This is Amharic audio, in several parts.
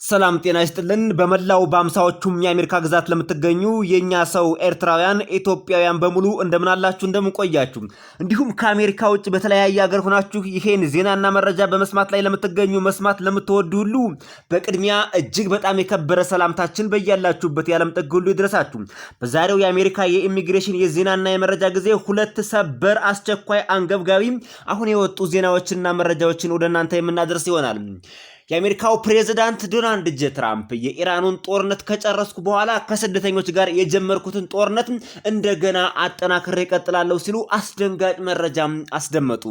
ሰላም ጤና ይስጥልን በመላው በአምሳዎቹም የአሜሪካ ግዛት ለምትገኙ የኛ ሰው ኤርትራውያን ኢትዮጵያውያን በሙሉ እንደምናላችሁ እንደምንቆያችሁ እንዲሁም ከአሜሪካ ውጭ በተለያየ ሀገር ሆናችሁ ይሄን ዜናና መረጃ በመስማት ላይ ለምትገኙ መስማት ለምትወዱ ሁሉ በቅድሚያ እጅግ በጣም የከበረ ሰላምታችን በያላችሁበት የዓለም ጥግ ሁሉ ይድረሳችሁ። በዛሬው የአሜሪካ የኢሚግሬሽን የዜናና የመረጃ ጊዜ ሁለት ሰበር አስቸኳይ አንገብጋቢ አሁን የወጡ ዜናዎችና መረጃዎችን ወደ እናንተ የምናደርስ ይሆናል። የአሜሪካው ፕሬዝዳንት ዶናልድ ጄ ትራምፕ የኢራኑን ጦርነት ከጨረስኩ በኋላ ከስደተኞች ጋር የጀመርኩትን ጦርነት እንደገና አጠናክሬ እቀጥላለሁ ሲሉ አስደንጋጭ መረጃ አስደመጡ።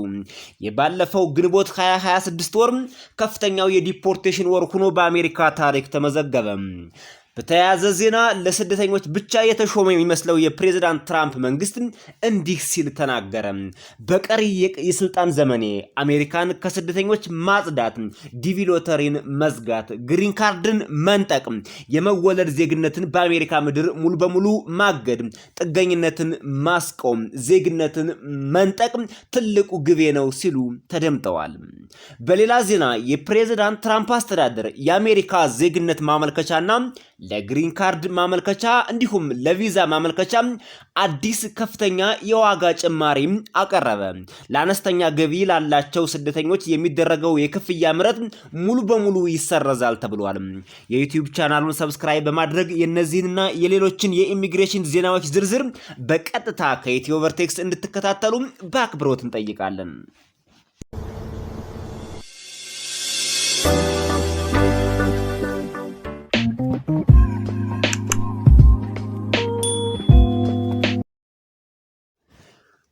የባለፈው ግንቦት 2026 ወር ከፍተኛው የዲፖርቴሽን ወር ሆኖ በአሜሪካ ታሪክ ተመዘገበ። በተያያዘ ዜና ለስደተኞች ብቻ የተሾመ የሚመስለው የፕሬዝዳንት ትራምፕ መንግስት እንዲህ ሲል ተናገረ። በቀሪ የስልጣን ዘመኔ አሜሪካን ከስደተኞች ማጽዳት፣ ዲቪ ሎተሪን መዝጋት፣ ግሪን ካርድን መንጠቅ፣ የመወለድ ዜግነትን በአሜሪካ ምድር ሙሉ በሙሉ ማገድ፣ ጥገኝነትን ማስቆም፣ ዜግነትን መንጠቅ ትልቁ ግቤ ነው ሲሉ ተደምጠዋል። በሌላ ዜና የፕሬዝዳንት ትራምፕ አስተዳደር የአሜሪካ ዜግነት ማመልከቻና ለግሪን ካርድ ማመልከቻ እንዲሁም ለቪዛ ማመልከቻ አዲስ ከፍተኛ የዋጋ ጭማሪ አቀረበ። ለአነስተኛ ገቢ ላላቸው ስደተኞች የሚደረገው የክፍያ ምህረት ሙሉ በሙሉ ይሰረዛል ተብሏል። የዩቲዩብ ቻናሉን ሰብስክራይብ በማድረግ የነዚህንና የሌሎችን የኢሚግሬሽን ዜናዎች ዝርዝር በቀጥታ ከኢትዮ ቨርቴክስ እንድትከታተሉ በአክብሮት እንጠይቃለን።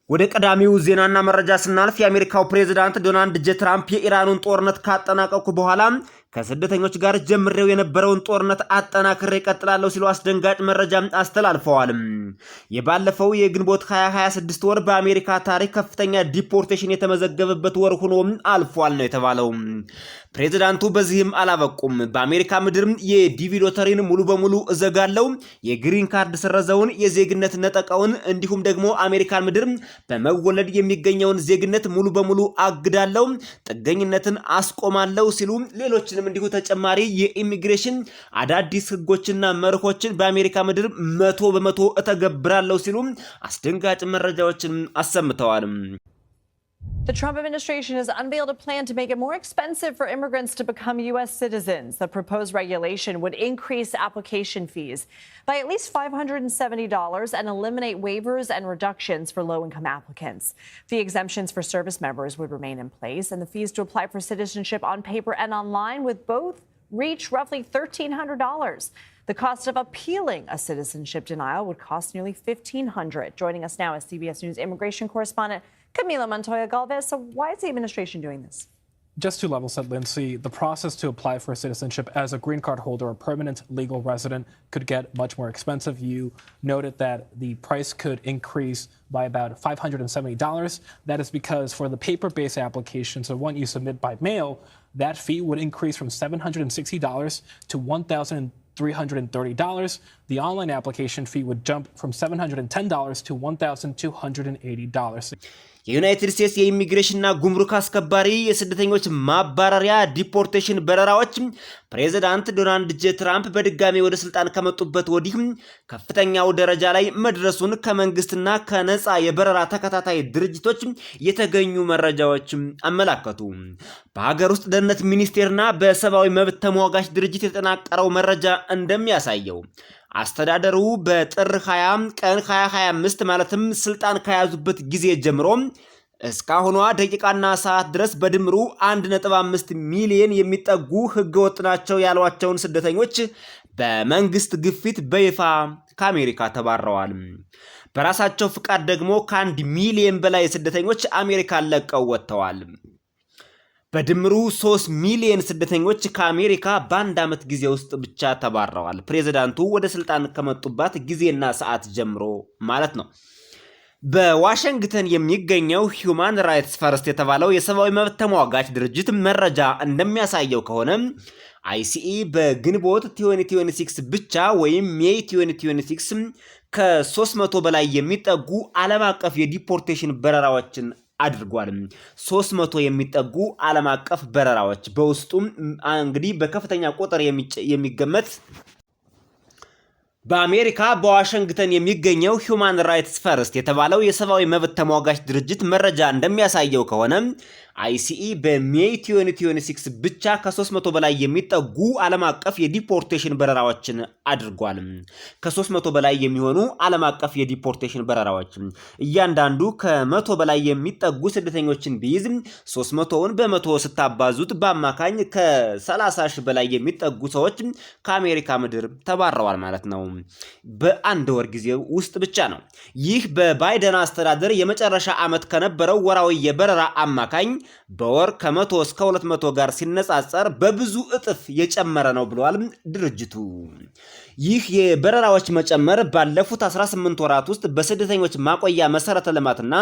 ወደ ቀዳሚው ዜናና መረጃ ስናልፍ የአሜሪካው ፕሬዝዳንት ዶናልድ ጄ ትራምፕ የኢራኑን ጦርነት ካጠናቀቁ በኋላ ከስደተኞች ጋር ጀምሬው የነበረውን ጦርነት አጠናክሬ እቀጥላለሁ ሲሉ አስደንጋጭ መረጃ አስተላልፈዋል። የባለፈው የግንቦት 2026 ወር በአሜሪካ ታሪክ ከፍተኛ ዲፖርቴሽን የተመዘገበበት ወር ሆኖ አልፏል ነው የተባለው። ፕሬዝዳንቱ በዚህም አላበቁም። በአሜሪካ ምድር የዲቪ ሎተሪን ሙሉ በሙሉ እዘጋለሁ፣ የግሪን ካርድ ስረዘውን፣ የዜግነት ነጠቃውን እንዲሁም ደግሞ አሜሪካን ምድር በመወለድ የሚገኘውን ዜግነት ሙሉ በሙሉ አግዳለሁ፣ ጥገኝነትን አስቆማለሁ ሲሉ ሌሎችንም እንዲሁ ተጨማሪ የኢሚግሬሽን አዳዲስ ህጎችና መርሆችን በአሜሪካ ምድር 100% እተገብራለሁ ሲሉ አስደንጋጭ መረጃዎችን አሰምተዋል። The Trump administration has unveiled a plan to make it more expensive for immigrants to become U.S. citizens. The proposed regulation would increase application fees by at least $570 and eliminate waivers and reductions for low-income applicants. Fee exemptions for service members would remain in place, and the fees to apply for citizenship on paper and online would both reach roughly $1,300. The cost of appealing a citizenship denial would cost nearly $1,500. Joining us now is CBS News immigration correspondent Camila Montoya Galvez. So why is the administration doing this? Just to level set, Lindsay, the process to apply for citizenship as a green card holder or permanent legal resident could get much more expensive. You noted that the price could increase by about $570. That is because for the paper-based application, so one you submit by mail, that fee would increase from $760 to $1,330. The online application fee would jump from $710 to $1,280. የዩናይትድ ስቴትስ የኢሚግሬሽንና ጉምሩክ አስከባሪ የስደተኞች ማባረሪያ ዲፖርቴሽን በረራዎች ፕሬዝዳንት ዶናልድ ጄ ትራምፕ በድጋሚ ወደ ስልጣን ከመጡበት ወዲህ ከፍተኛው ደረጃ ላይ መድረሱን ከመንግስትና ከነፃ የበረራ ተከታታይ ድርጅቶች የተገኙ መረጃዎች አመላከቱ። በሀገር ውስጥ ደህንነት ሚኒስቴርና በሰብአዊ መብት ተሟጋች ድርጅት የተጠናቀረው መረጃ እንደሚያሳየው አስተዳደሩ በጥር 20 ቀን 2025 ማለትም ስልጣን ከያዙበት ጊዜ ጀምሮ እስካሁኗ ደቂቃና ሰዓት ድረስ በድምሩ 1.5 ሚሊዮን የሚጠጉ ህገወጥ ናቸው ያሏቸውን ስደተኞች በመንግስት ግፊት በይፋ ከአሜሪካ ተባረዋል። በራሳቸው ፍቃድ ደግሞ ከ1 ሚሊዮን በላይ ስደተኞች አሜሪካን ለቀው ወጥተዋል። በድምሩ 3 ሚሊዮን ስደተኞች ከአሜሪካ በአንድ ዓመት ጊዜ ውስጥ ብቻ ተባረዋል። ፕሬዝዳንቱ ወደ ስልጣን ከመጡባት ጊዜና ሰዓት ጀምሮ ማለት ነው። በዋሽንግተን የሚገኘው ሂዩማን ራይትስ ፈርስት የተባለው የሰብአዊ መብት ተሟጋች ድርጅት መረጃ እንደሚያሳየው ከሆነ አይሲኢ በግንቦት 2026 ብቻ ወይም ሜይ 2026 ከ300 በላይ የሚጠጉ ዓለም አቀፍ የዲፖርቴሽን በረራዎችን አድርጓል። 300 የሚጠጉ ዓለም አቀፍ በረራዎች በውስጡም እንግዲህ በከፍተኛ ቁጥር የሚገመት በአሜሪካ በዋሽንግተን የሚገኘው ሁማን ራይትስ ፈርስት የተባለው የሰብአዊ መብት ተሟጋች ድርጅት መረጃ እንደሚያሳየው ከሆነ አይሲኢ በሜይ 2026 ብቻ ከ300 በላይ የሚጠጉ ዓለም አቀፍ የዲፖርቴሽን በረራዎችን አድርጓል። ከ300 በላይ የሚሆኑ ዓለም አቀፍ የዲፖርቴሽን በረራዎች እያንዳንዱ ከ100 በላይ የሚጠጉ ስደተኞችን ቢይዝ 300ውን በመቶ ስታባዙት በአማካኝ ከ30 ሺህ በላይ የሚጠጉ ሰዎች ከአሜሪካ ምድር ተባረዋል ማለት ነው። በአንድ ወር ጊዜ ውስጥ ብቻ ነው። ይህ በባይደን አስተዳደር የመጨረሻ ዓመት ከነበረው ወራዊ የበረራ አማካኝ በወር ከ100 እስከ 200 ጋር ሲነጻጸር በብዙ እጥፍ የጨመረ ነው ብለዋል ድርጅቱ። ይህ የበረራዎች መጨመር ባለፉት 18 ወራት ውስጥ በስደተኞች ማቆያ መሰረተ ልማትና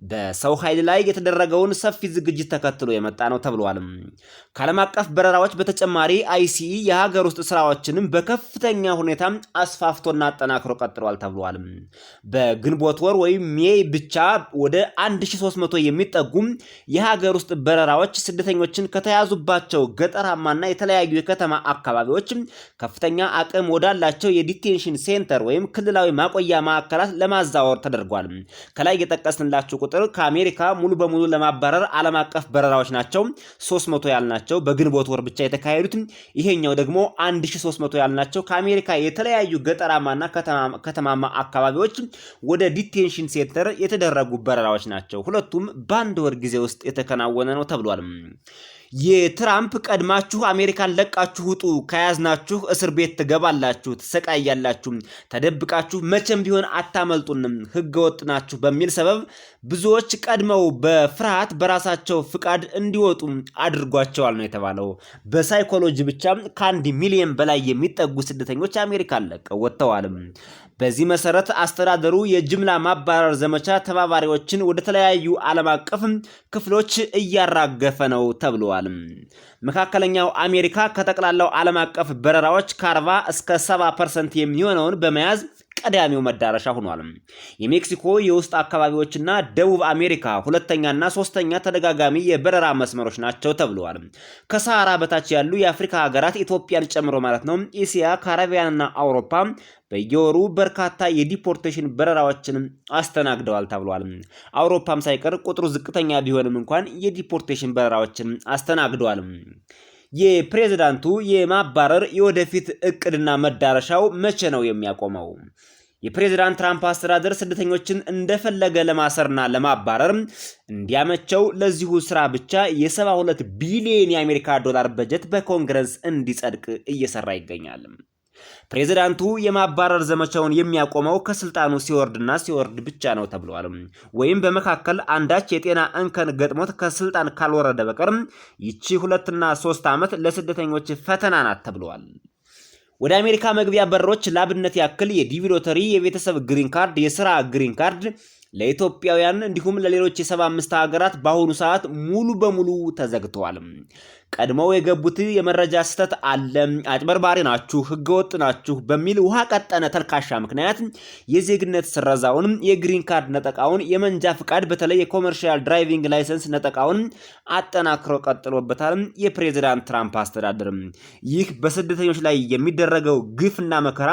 በሰው ኃይል ላይ የተደረገውን ሰፊ ዝግጅት ተከትሎ የመጣ ነው ተብሏል። ከዓለም አቀፍ በረራዎች በተጨማሪ አይሲኢ የሀገር ውስጥ ስራዎችንም በከፍተኛ ሁኔታ አስፋፍቶና አጠናክሮ ቀጥሏል ተብሏል። በግንቦት ወር ወይም ሜይ ብቻ ወደ 1300 የሚጠጉ የሀገር ውስጥ በረራዎች ስደተኞችን ከተያዙባቸው ገጠራማና የተለያዩ የከተማ አካባቢዎች ከፍተኛ አቅም ወዳላቸው የዲቴንሽን ሴንተር ወይም ክልላዊ ማቆያ ማዕከላት ለማዛወር ተደርጓል። ከላይ የጠቀስንላችሁ ቁጥር ከአሜሪካ ሙሉ በሙሉ ለማባረር ዓለም አቀፍ በረራዎች ናቸው 300 ያልናቸው በግንቦት ወር ብቻ የተካሄዱት። ይሄኛው ደግሞ 1300 ያልናቸው ከአሜሪካ የተለያዩ ገጠራማና ከተማማ አካባቢዎች ወደ ዲቴንሽን ሴንተር የተደረጉ በረራዎች ናቸው። ሁለቱም በአንድ ወር ጊዜ ውስጥ የተከናወነ ነው ተብሏል። የትራምፕ ቀድማችሁ አሜሪካን ለቃችሁ ውጡ፣ ከያዝናችሁ እስር ቤት ትገባላችሁ፣ ትሰቃያላችሁ፣ ተደብቃችሁ መቼም ቢሆን አታመልጡንም፣ ህገወጥ ናችሁ በሚል ሰበብ ብዙዎች ቀድመው በፍርሃት በራሳቸው ፍቃድ እንዲወጡ አድርጓቸዋል ነው የተባለው። በሳይኮሎጂ ብቻ ከ1 ሚሊዮን በላይ የሚጠጉ ስደተኞች አሜሪካን ለቀው ወጥተዋል። በዚህ መሰረት አስተዳደሩ የጅምላ ማባረር ዘመቻ ተባባሪዎችን ወደ ተለያዩ ዓለም አቀፍ ክፍሎች እያራገፈ ነው ተብሏል። መካከለኛው አሜሪካ ከጠቅላላው ዓለም አቀፍ በረራዎች ከ40 እስከ 70% የሚሆነውን በመያዝ ቀዳሚው መዳረሻ ሆኗል። የሜክሲኮ የውስጥ አካባቢዎችና ደቡብ አሜሪካ ሁለተኛና ሶስተኛ ተደጋጋሚ የበረራ መስመሮች ናቸው ተብለዋል። ከሰሃራ በታች ያሉ የአፍሪካ ሀገራት ኢትዮጵያን ጨምሮ ማለት ነው፣ እስያ፣ ካሪቢያንና አውሮፓ በየወሩ በርካታ የዲፖርቴሽን በረራዎችን አስተናግደዋል ተብሏል። አውሮፓም ሳይቀር ቁጥሩ ዝቅተኛ ቢሆንም እንኳን የዲፖርቴሽን በረራዎችን አስተናግደዋል። የፕሬዝዳንቱ የማባረር የወደፊት እቅድና መዳረሻው መቼ ነው የሚያቆመው? የፕሬዝዳንት ትራምፕ አስተዳደር ስደተኞችን እንደፈለገ ለማሰርና ለማባረር እንዲያመቸው ለዚሁ ስራ ብቻ የ72 ቢሊዮን የአሜሪካ ዶላር በጀት በኮንግረስ እንዲጸድቅ እየሰራ ይገኛል። ፕሬዝዳንቱ የማባረር ዘመቻውን የሚያቆመው ከስልጣኑ ሲወርድ ብቻ ነው ተብሏል። ወይም በመካከል አንዳች የጤና እንከን ገጥሞት ከስልጣን ካልወረደ በቀር ይቺ 2 እና 3 ዓመት ለስደተኞች ፈተና ናት ተብሏል። ወደ አሜሪካ መግቢያ በሮች ላብነት ያክል የዲቪ ሎተሪ፣ የቤተሰብ ግሪን ካርድ፣ የሥራ ግሪን ካርድ ለኢትዮጵያውያን እንዲሁም ለሌሎች የ75 ሀገራት በአሁኑ ሰዓት ሙሉ በሙሉ ተዘግተዋል። ቀድመው የገቡት የመረጃ ስህተት አለ፣ አጭበርባሪ ናችሁ፣ ህገወጥ ናችሁ በሚል ውሃ ቀጠነ ተልካሻ ምክንያት የዜግነት ስረዛውን፣ የግሪን ካርድ ነጠቃውን፣ የመንጃ ፍቃድ በተለይ የኮመርሻል ድራይቪንግ ላይሰንስ ነጠቃውን አጠናክሮ ቀጥሎበታል የፕሬዝዳንት ትራምፕ አስተዳደር። ይህ በስደተኞች ላይ የሚደረገው ግፍና መከራ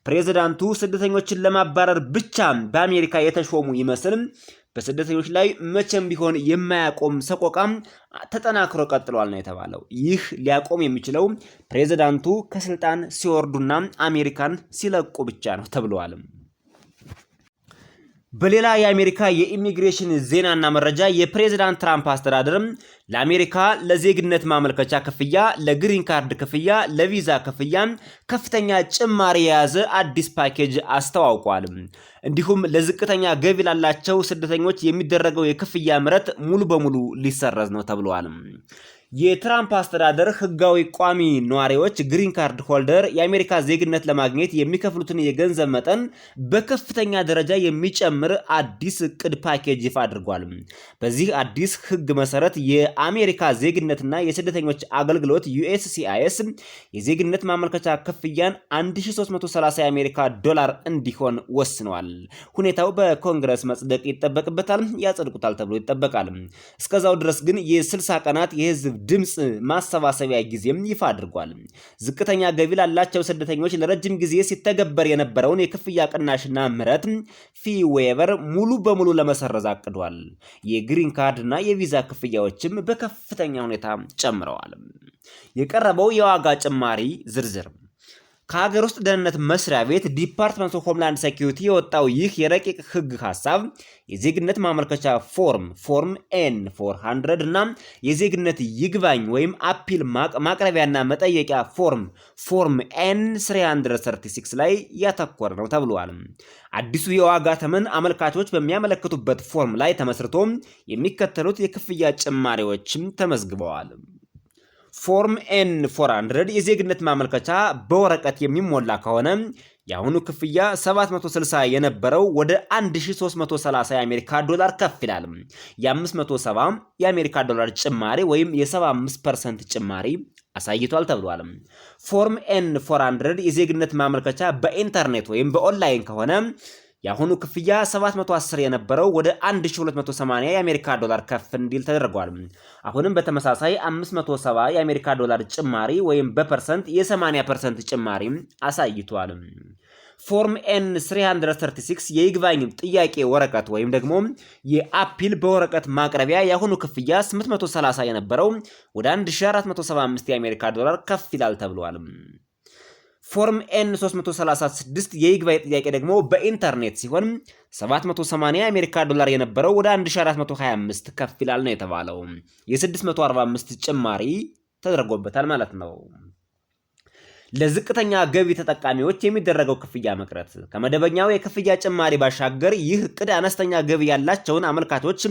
ፕሬዝዳንቱ ስደተኞችን ለማባረር ብቻ በአሜሪካ የተሾሙ ይመስል በስደተኞች ላይ መቼም ቢሆን የማያቆም ሰቆቃ ተጠናክሮ ቀጥሏል ነው የተባለው። ይህ ሊያቆም የሚችለው ፕሬዝዳንቱ ከስልጣን ሲወርዱና አሜሪካን ሲለቁ ብቻ ነው ተብሏል። በሌላ የአሜሪካ የኢሚግሬሽን ዜናና መረጃ የፕሬዝዳንት ትራምፕ አስተዳደር ለአሜሪካ ለዜግነት ማመልከቻ ክፍያ፣ ለግሪን ካርድ ክፍያ፣ ለቪዛ ክፍያ ከፍተኛ ጭማሪ የያዘ አዲስ ፓኬጅ አስተዋውቋል። እንዲሁም ለዝቅተኛ ገቢ ላላቸው ስደተኞች የሚደረገው የክፍያ ምህረት ሙሉ በሙሉ ሊሰረዝ ነው ተብሏል። የትራምፕ አስተዳደር ህጋዊ ቋሚ ነዋሪዎች ግሪን ካርድ ሆልደር የአሜሪካ ዜግነት ለማግኘት የሚከፍሉትን የገንዘብ መጠን በከፍተኛ ደረጃ የሚጨምር አዲስ እቅድ ፓኬጅ ይፋ አድርጓል። በዚህ አዲስ ህግ መሰረት የአሜሪካ ዜግነትና የስደተኞች አገልግሎት USCIS የዜግነት ማመልከቻ ክፍያን $1330 የአሜሪካ ዶላር እንዲሆን ወስነዋል። ሁኔታው በኮንግረስ መጽደቅ ይጠበቅበታል፣ ያጸድቁታል ተብሎ ይጠበቃል። እስከዛው ድረስ ግን የ60 ቀናት የህዝብ ድምጽ ማሰባሰቢያ ጊዜም ይፋ አድርጓል። ዝቅተኛ ገቢ ላላቸው ስደተኞች ለረጅም ጊዜ ሲተገበር የነበረውን የክፍያ ቅናሽና ምህረት ፊ ዌቨር ሙሉ በሙሉ ለመሰረዝ አቅዷል። የግሪን ካርድ እና የቪዛ ክፍያዎችም በከፍተኛ ሁኔታ ጨምረዋል። የቀረበው የዋጋ ጭማሪ ዝርዝር ከሀገር ውስጥ ደህንነት መስሪያ ቤት ዲፓርትመንት ኦፍ ሆምላንድ ሴኩሪቲ የወጣው ይህ የረቂቅ ህግ ሐሳብ የዜግነት ማመልከቻ ፎርም N-400 እና የዜግነት ይግባኝ ወይም አፒል ማቅረቢያና መጠየቂያ ፎርም N-336 ላይ ያተኮረ ነው ተብሏል። አዲሱ የዋጋ ተመን አመልካቾች በሚያመለክቱበት ፎርም ላይ ተመስርቶ የሚከተሉት የክፍያ ጭማሪዎችም ተመዝግበዋል። ፎርም N-400 የዜግነት ማመልከቻ በወረቀት የሚሞላ ከሆነ የአሁኑ ክፍያ 760 የነበረው ወደ 1330 የአሜሪካ ዶላር ከፍ ይላል። የ570 የአሜሪካ ዶላር ጭማሪ ወይም የ75% ጭማሪ አሳይቷል ተብሏል። ፎርም N-400 የዜግነት ማመልከቻ በኢንተርኔት ወይም በኦንላይን ከሆነ የአሁኑ ክፍያ 710 የነበረው ወደ 1280 የአሜሪካ ዶላር ከፍ እንዲል ተደርጓል። አሁንም በተመሳሳይ 570 የአሜሪካ ዶላር ጭማሪ ወይም በፐርሰንት የ80% ጭማሪ አሳይቷል። ፎርም N-336 የይግባኝ ጥያቄ ወረቀት ወይም ደግሞ የአፒል በወረቀት ማቅረቢያ የአሁኑ ክፍያ 830 የነበረው ወደ 1475 የአሜሪካ ዶላር ከፍ ይላል ተብሏል። ፎርም N-336 የይግባኝ ጥያቄ ደግሞ በኢንተርኔት ሲሆን 780 የአሜሪካ ዶላር የነበረው ወደ 1425 ከፍ ይላል ነው የተባለው። የ645 ጭማሪ ተደርጎበታል ማለት ነው። ለዝቅተኛ ገቢ ተጠቃሚዎች የሚደረገው ክፍያ መቅረት ከመደበኛው የክፍያ ጭማሪ ባሻገር ይህ እቅድ አነስተኛ ገቢ ያላቸውን አመልካቾች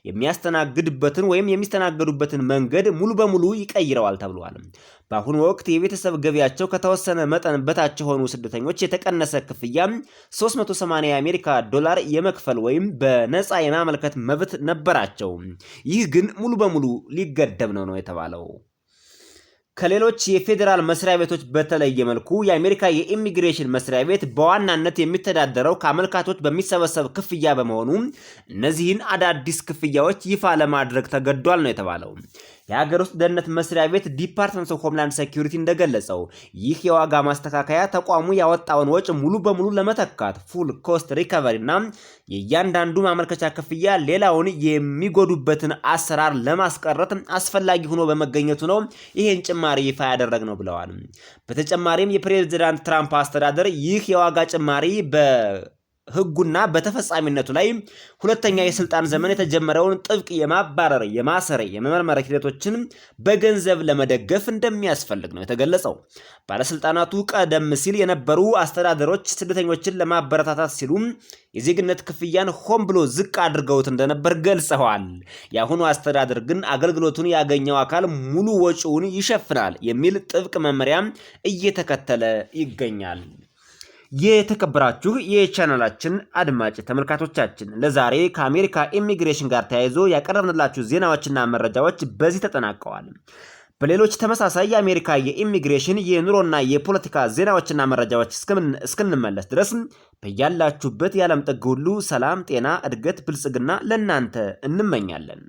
የሚያስተናግድበትን ወይም የሚስተናገዱበትን መንገድ ሙሉ በሙሉ ይቀይረዋል ተብሏል። በአሁኑ ወቅት የቤተሰብ ገቢያቸው ከተወሰነ መጠን በታች የሆኑ ስደተኞች የተቀነሰ ክፍያ 380 የአሜሪካ ዶላር የመክፈል ወይም በነፃ የማመልከት መብት ነበራቸው። ይህ ግን ሙሉ በሙሉ ሊገደብ ነው የተባለው። ከሌሎች የፌዴራል መስሪያ ቤቶች በተለየ መልኩ የአሜሪካ የኢሚግሬሽን መስሪያ ቤት በዋናነት የሚተዳደረው ከአመልካቾች በሚሰበሰብ ክፍያ በመሆኑ እነዚህን አዳዲስ ክፍያዎች ይፋ ለማድረግ ተገዷል ነው የተባለው። የሀገር ውስጥ ደህንነት መስሪያ ቤት ዲፓርትመንት ኦፍ ሆምላንድ ሴኩሪቲ እንደገለጸው ይህ የዋጋ ማስተካከያ ተቋሙ ያወጣውን ወጪ ሙሉ በሙሉ ለመተካት ፉል ኮስት ሪከቨሪ እና የእያንዳንዱ ማመልከቻ ክፍያ ሌላውን የሚጎዱበትን አሰራር ለማስቀረት አስፈላጊ ሆኖ በመገኘቱ ነው ይህን ጭማሪ ይፋ ያደረግነው ብለዋል። በተጨማሪም የፕሬዝዳንት ትራምፕ አስተዳደር ይህ የዋጋ ጭማሪ ህጉና በተፈጻሚነቱ ላይ ሁለተኛ የስልጣን ዘመን የተጀመረውን ጥብቅ የማባረር፣ የማሰር፣ የመመርመር ሂደቶችን በገንዘብ ለመደገፍ እንደሚያስፈልግ ነው የተገለጸው። ባለስልጣናቱ ቀደም ሲል የነበሩ አስተዳደሮች ስደተኞችን ለማበረታታት ሲሉ የዜግነት ክፍያን ሆን ብሎ ዝቅ አድርገውት እንደነበር ገልጸዋል። የአሁኑ አስተዳደር ግን አገልግሎቱን ያገኘው አካል ሙሉ ወጪውን ይሸፍናል የሚል ጥብቅ መመሪያ እየተከተለ ይገኛል። የተከበራችሁ የቻናላችን አድማጭ ተመልካቾቻችን ለዛሬ ከአሜሪካ ኢሚግሬሽን ጋር ተያይዞ ያቀረብንላችሁ ዜናዎችና መረጃዎች በዚህ ተጠናቀዋል። በሌሎች ተመሳሳይ የአሜሪካ የኢሚግሬሽን የኑሮና የፖለቲካ ዜናዎችና መረጃዎች እስክንመለስ ድረስ በያላችሁበት የዓለም ጥግ ሁሉ ሰላም፣ ጤና፣ እድገት፣ ብልጽግና ለእናንተ እንመኛለን።